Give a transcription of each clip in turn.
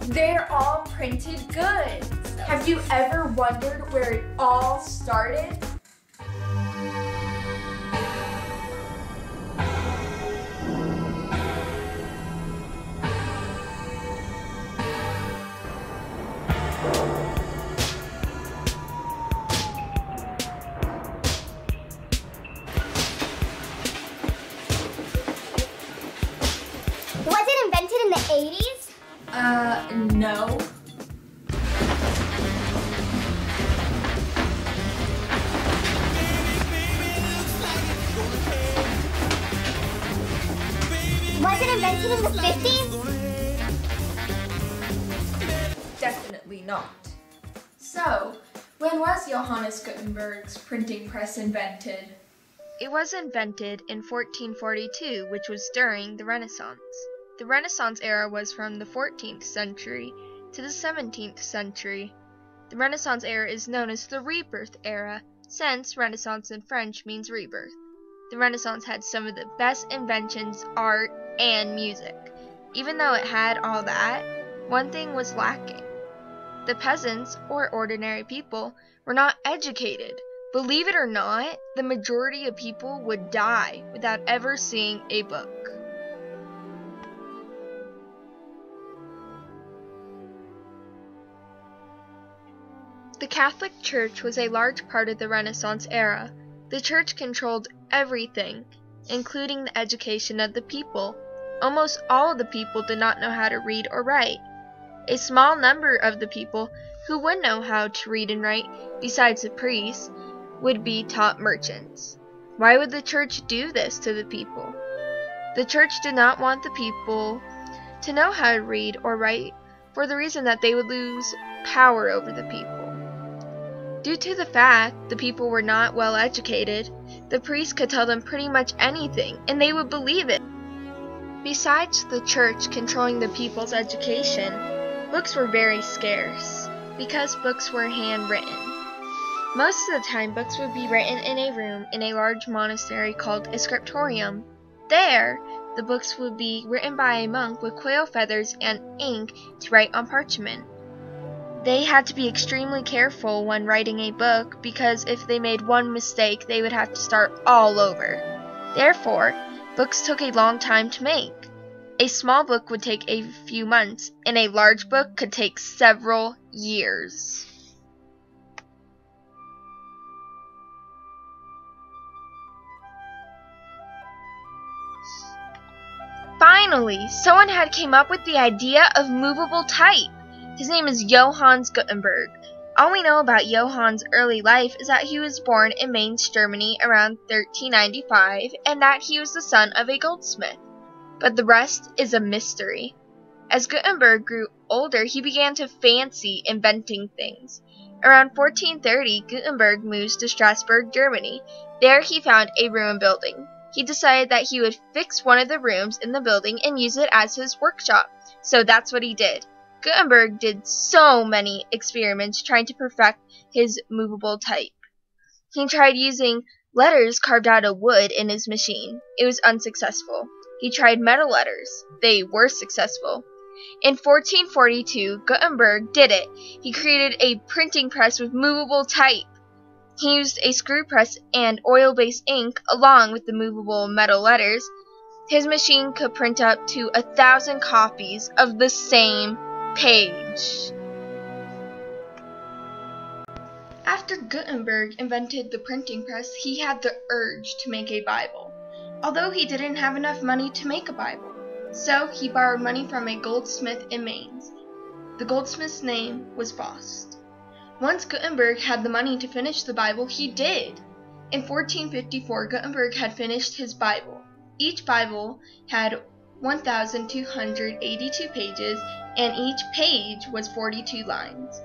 They're all printed goods. Have you ever wondered where it all started? Was it invented in the 80s? No. Was it invented in the 50s? Definitely not. So, when was Johannes Gutenberg's printing press invented? It was invented in 1442, which was during the Renaissance. The Renaissance era was from the 14th century to the 17th century. The Renaissance era is known as the Rebirth era, since Renaissance in French means rebirth. The Renaissance had some of the best inventions, art, and music. Even though it had all that, one thing was lacking. The peasants, or ordinary people, were not educated. Believe it or not, the majority of people would die without ever seeing a book. The Catholic Church was a large part of the Renaissance era. The Church controlled everything, including the education of the people. Almost all of the people did not know how to read or write. A small number of the people who would know how to read and write, besides the priests, would be taught merchants. Why would the Church do this to the people? The Church did not want the people to know how to read or write for the reason that they would lose power over the people. Due to the fact the people were not well educated, the priests could tell them pretty much anything and they would believe it. Besides the Church controlling the people's education, books were very scarce because books were handwritten. Most of the time, books would be written in a room in a large monastery called a scriptorium. There, the books would be written by a monk with quail feathers and ink to write on parchment. They had to be extremely careful when writing a book because if they made one mistake, they would have to start all over. Therefore, books took a long time to make. A small book would take a few months, and a large book could take several years. Finally, someone had came up with the idea of movable type. His name is Johannes Gutenberg. All we know about Johann's early life is that he was born in Mainz, Germany around 1395 and that he was the son of a goldsmith. But the rest is a mystery. As Gutenberg grew older, he began to fancy inventing things. Around 1430, Gutenberg moves to Strasbourg, Germany. There he found a ruined building. He decided that he would fix one of the rooms in the building and use it as his workshop. So that's what he did. Gutenberg did so many experiments trying to perfect his movable type. He tried using letters carved out of wood in his machine. It was unsuccessful. He tried metal letters. They were successful. In 1442, Gutenberg did it. He created a printing press with movable type. He used a screw press and oil-based ink along with the movable metal letters. His machine could print up to 1,000 copies of the same page. After Gutenberg invented the printing press, he had the urge to make a Bible, although he didn't have enough money to make a Bible. So he borrowed money from a goldsmith in Mainz. The goldsmith's name was Faust. Once Gutenberg had the money to finish the Bible, he did. In 1454, Gutenberg had finished his Bible. Each Bible had 1,282 pages, and each page was 42 lines.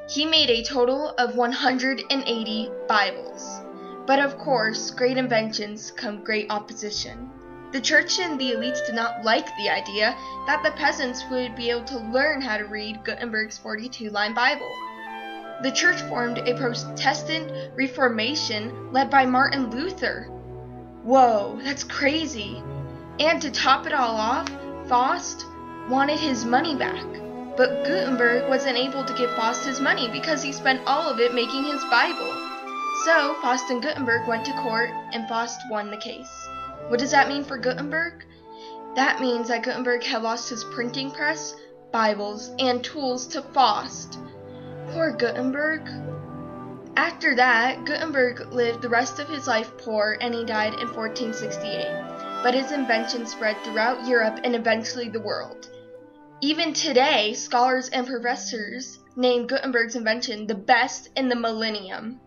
He made a total of 180 Bibles. But of course, great inventions come great opposition. The church and the elites did not like the idea that the peasants would be able to learn how to read Gutenberg's 42-line Bible. The church formed a Protestant Reformation led by Martin Luther. Whoa, that's crazy. And to top it all off, Faust wanted his money back. But Gutenberg wasn't able to give Faust his money because he spent all of it making his Bible. So Faust and Gutenberg went to court, and Faust won the case. What does that mean for Gutenberg? That means that Gutenberg had lost his printing press, Bibles, and tools to Faust. Poor Gutenberg. After that, Gutenberg lived the rest of his life poor, and he died in 1468. But his invention spread throughout Europe and eventually the world. Even today, scholars and professors name Gutenberg's invention the best in the millennium.